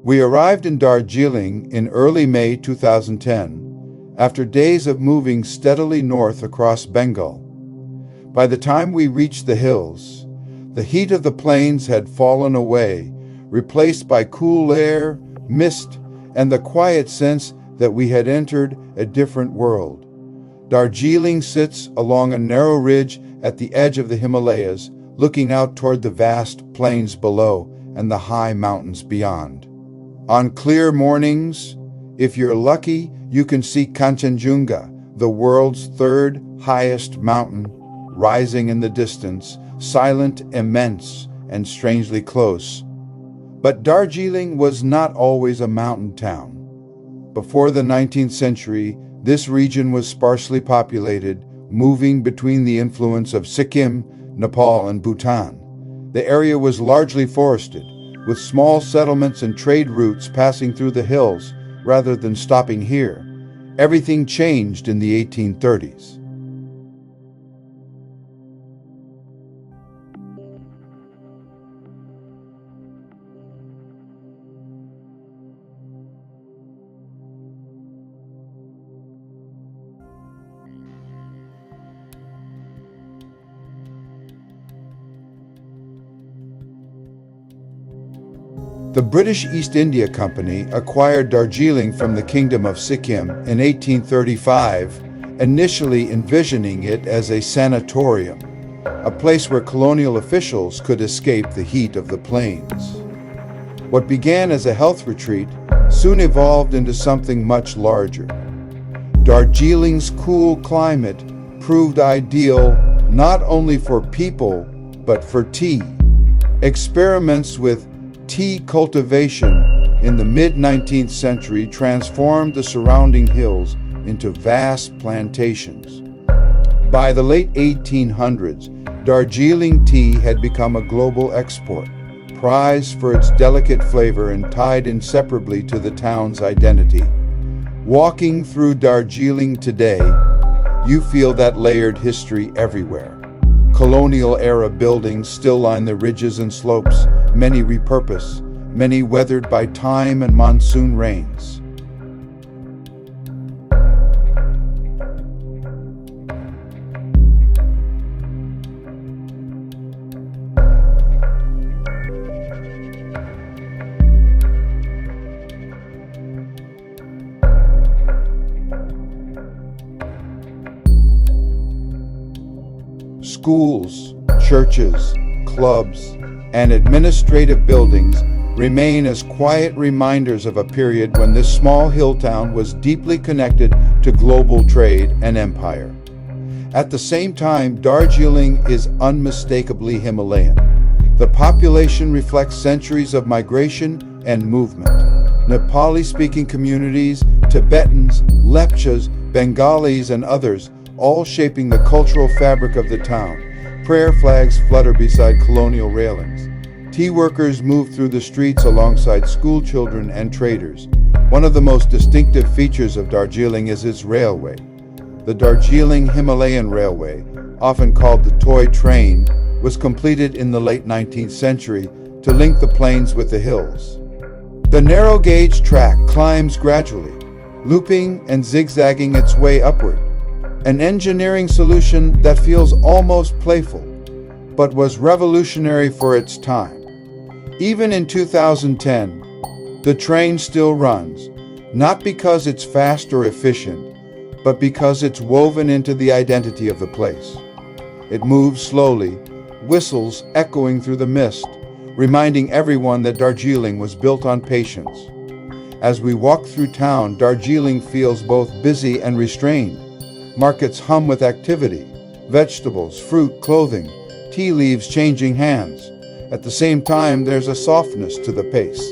We arrived in Darjeeling in early May 2010, after days of moving steadily north across Bengal. By the time we reached the hills, the heat of the plains had fallen away, replaced by cool air, mist, and the quiet sense that we had entered a different world. Darjeeling sits along a narrow ridge at the edge of the Himalayas, looking out toward the vast plains below and the high mountains beyond. On clear mornings, if you're lucky, you can see Kanchenjunga, the world's third highest mountain, rising in the distance, silent, immense, and strangely close. But Darjeeling was not always a mountain town. Before the 19th century, this region was sparsely populated, moving between the influence of Sikkim, Nepal, and Bhutan. The area was largely forested, with small settlements and trade routes passing through the hills rather than stopping here. Everything changed in the 1830s. The British East India Company acquired Darjeeling from the Kingdom of Sikkim in 1835, initially envisioning it as a sanatorium, a place where colonial officials could escape the heat of the plains. What began as a health retreat soon evolved into something much larger. Darjeeling's cool climate proved ideal not only for people, but for tea. Experiments with tea cultivation in the mid-19th century transformed the surrounding hills into vast plantations. By the late 1800s, Darjeeling tea had become a global export, prized for its delicate flavor and tied inseparably to the town's identity. Walking through Darjeeling today, you feel that layered history everywhere. Colonial-era buildings still line the ridges and slopes, many repurposed, many weathered by time and monsoon rains. Schools, churches, clubs, and administrative buildings remain as quiet reminders of a period when this small hill town was deeply connected to global trade and empire. At the same time, Darjeeling is unmistakably Himalayan. The population reflects centuries of migration and movement. Nepali-speaking communities, Tibetans, Lepchas, Bengalis, and others, all shaping the cultural fabric of the town. Prayer flags flutter beside colonial railings. Tea workers move through the streets alongside school children and traders. One of the most distinctive features of Darjeeling is its railway. The Darjeeling Himalayan Railway, often called the toy train, was completed in the late 19th century to link the plains with the hills. The narrow-gauge track climbs gradually, looping and zigzagging its way upward. An engineering solution that feels almost playful, but was revolutionary for its time. Even in 2010, the train still runs, not because it's fast or efficient, but because it's woven into the identity of the place. It moves slowly, whistles echoing through the mist, reminding everyone that Darjeeling was built on patience. As we walk through town, Darjeeling feels both busy and restrained. Markets hum with activity, vegetables, fruit, clothing, tea leaves changing hands. At the same time, there's a softness to the pace.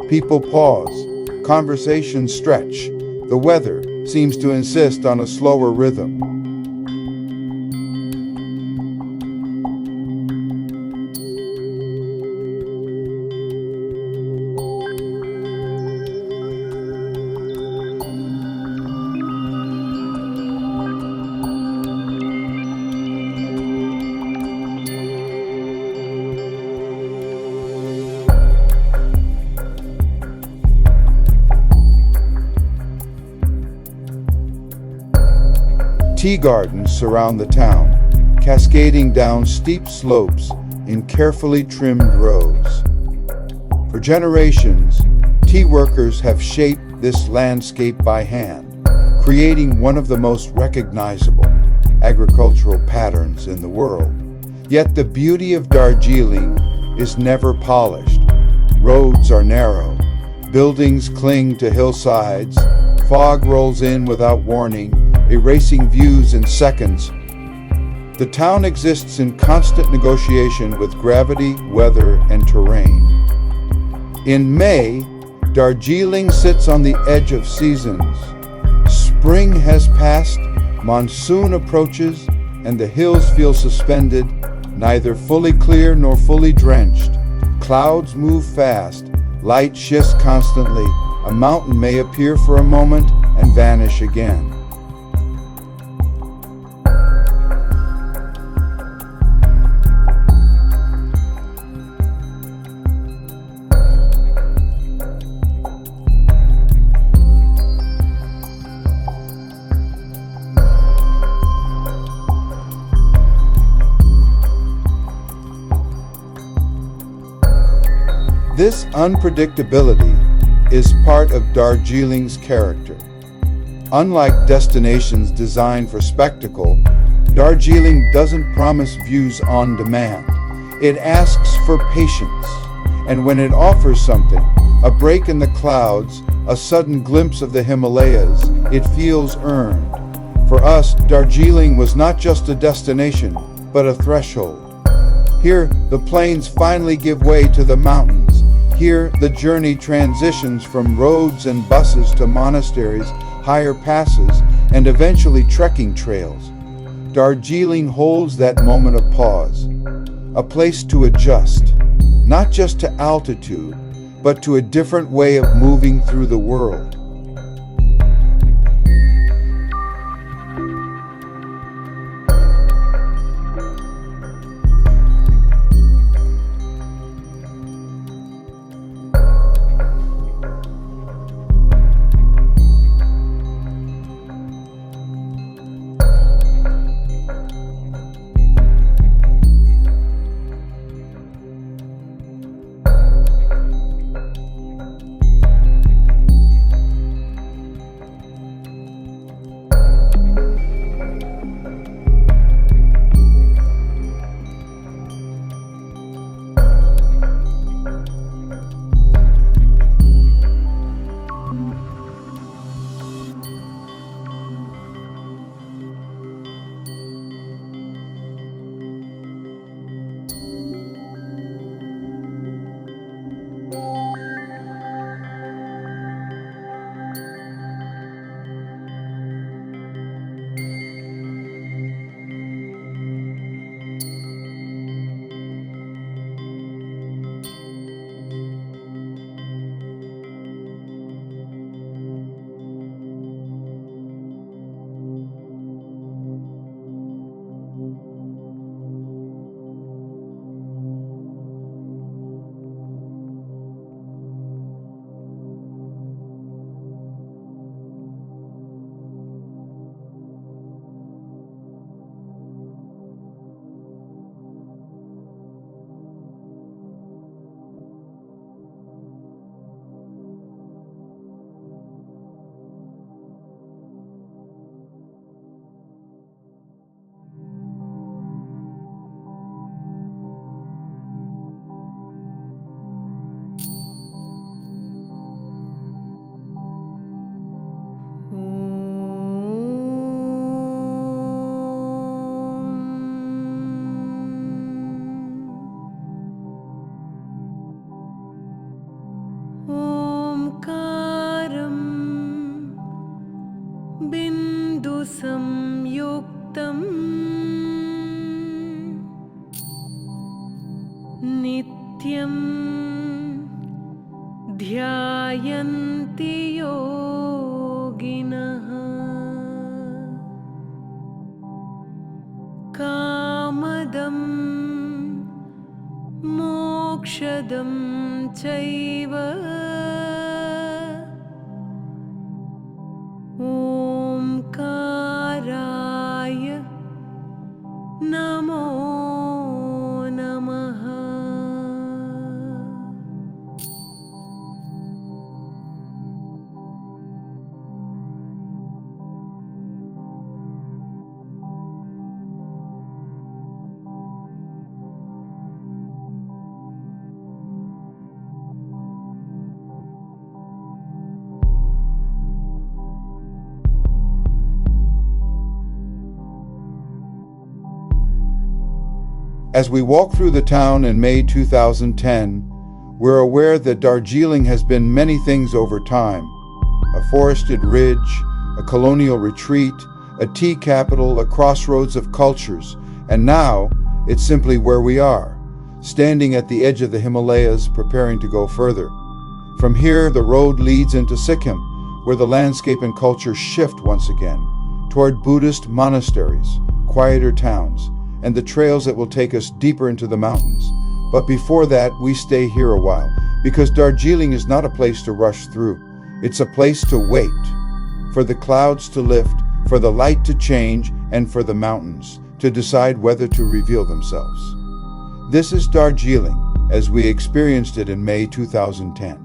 People pause, conversations stretch. The weather seems to insist on a slower rhythm. Tea gardens surround the town, cascading down steep slopes in carefully trimmed rows. For generations, tea workers have shaped this landscape by hand, creating one of the most recognizable agricultural patterns in the world. Yet the beauty of Darjeeling is never polished. Roads are narrow, buildings cling to hillsides, fog rolls in without warning, erasing views in seconds. The town exists in constant negotiation with gravity, weather, and terrain. In May, Darjeeling sits on the edge of seasons. Spring has passed, monsoon approaches, and the hills feel suspended, neither fully clear nor fully drenched. Clouds move fast, light shifts constantly. A mountain may appear for a moment and vanish again. This unpredictability is part of Darjeeling's character. Unlike destinations designed for spectacle, Darjeeling doesn't promise views on demand. It asks for patience, and when it offers something, a break in the clouds, a sudden glimpse of the Himalayas, it feels earned. For us, Darjeeling was not just a destination, but a threshold. Here, the plains finally give way to the mountains. Here, the journey transitions from roads and buses to monasteries, higher passes, and eventually trekking trails. Darjeeling holds that moment of pause, a place to adjust, not just to altitude, but to a different way of moving through the world. संयुक्तं नित्यं ध्यायन्ति योगिनः कामदं मोक्षदं चैव ओंकाराय As we walk through the town in May 2010, we're aware that Darjeeling has been many things over time. A forested ridge, a colonial retreat, a tea capital, a crossroads of cultures, and now it's simply where we are, standing at the edge of the Himalayas, preparing to go further. From here, the road leads into Sikkim, where the landscape and culture shift once again, toward Buddhist monasteries, quieter towns, and the trails that will take us deeper into the mountains. But before that, we stay here a while, because Darjeeling is not a place to rush through. It's a place to wait, for the clouds to lift, for the light to change, and for the mountains to decide whether to reveal themselves. This is Darjeeling, as we experienced it in May 2010.